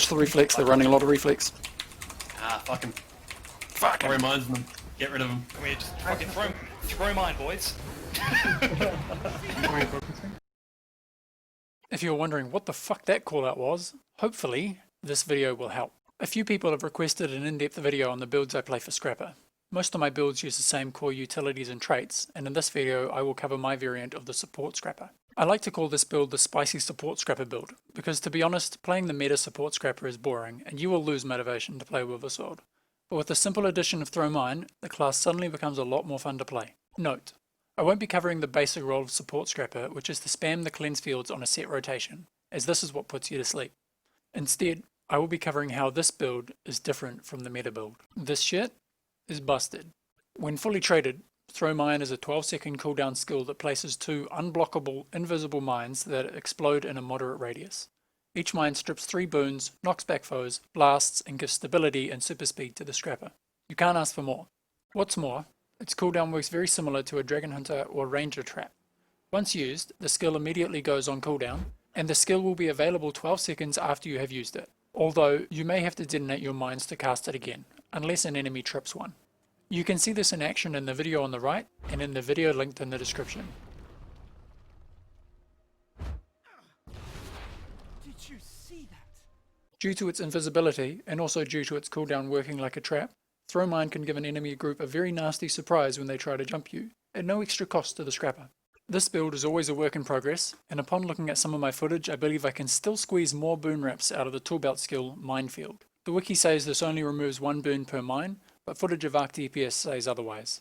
Watch the reflex, they're running a lot of reflex. Ah, fuck him. Fuck him. Reminds them. Get rid of him. Can we just fucking throw mine, boys? If you're wondering what the fuck that callout was, hopefully this video will help. A few people have requested an in-depth video on the builds I play for Scrapper. Most of my builds use the same core utilities and traits, and in this video I will cover my variant of the support Scrapper. I like to call this build the spicy support Scrapper build, because to be honest, playing the meta support Scrapper is boring, and you will lose motivation to play with a sword. But with the simple addition of Throw Mine, the class suddenly becomes a lot more fun to play. Note, I won't be covering the basic role of support Scrapper, which is to spam the cleanse fields on a set rotation, as this is what puts you to sleep. Instead, I will be covering how this build is different from the meta build. This shit is busted. When fully traded, Throw Mine is a 12-second cooldown skill that places 2 unblockable, invisible mines that explode in a moderate radius. Each mine strips 3 boons, knocks back foes, blasts, and gives stability and super speed to the Scrapper. You can't ask for more. What's more, its cooldown works very similar to a Dragon Hunter or Ranger trap. Once used, the skill immediately goes on cooldown, and the skill will be available 12 seconds after you have used it. Although, you may have to detonate your mines to cast it again, unless an enemy trips one. You can see this in action in the video on the right, and in the video linked in the description. Did you see that? Due to its invisibility, and also due to its cooldown working like a trap, Throw Mine can give an enemy group a very nasty surprise when they try to jump you, at no extra cost to the Scrapper. This build is always a work in progress, and upon looking at some of my footage I believe I can still squeeze more boon reps out of the toolbelt skill Minefield. The wiki says this only removes 1 boon per mine, but footage of Arc DPS says otherwise.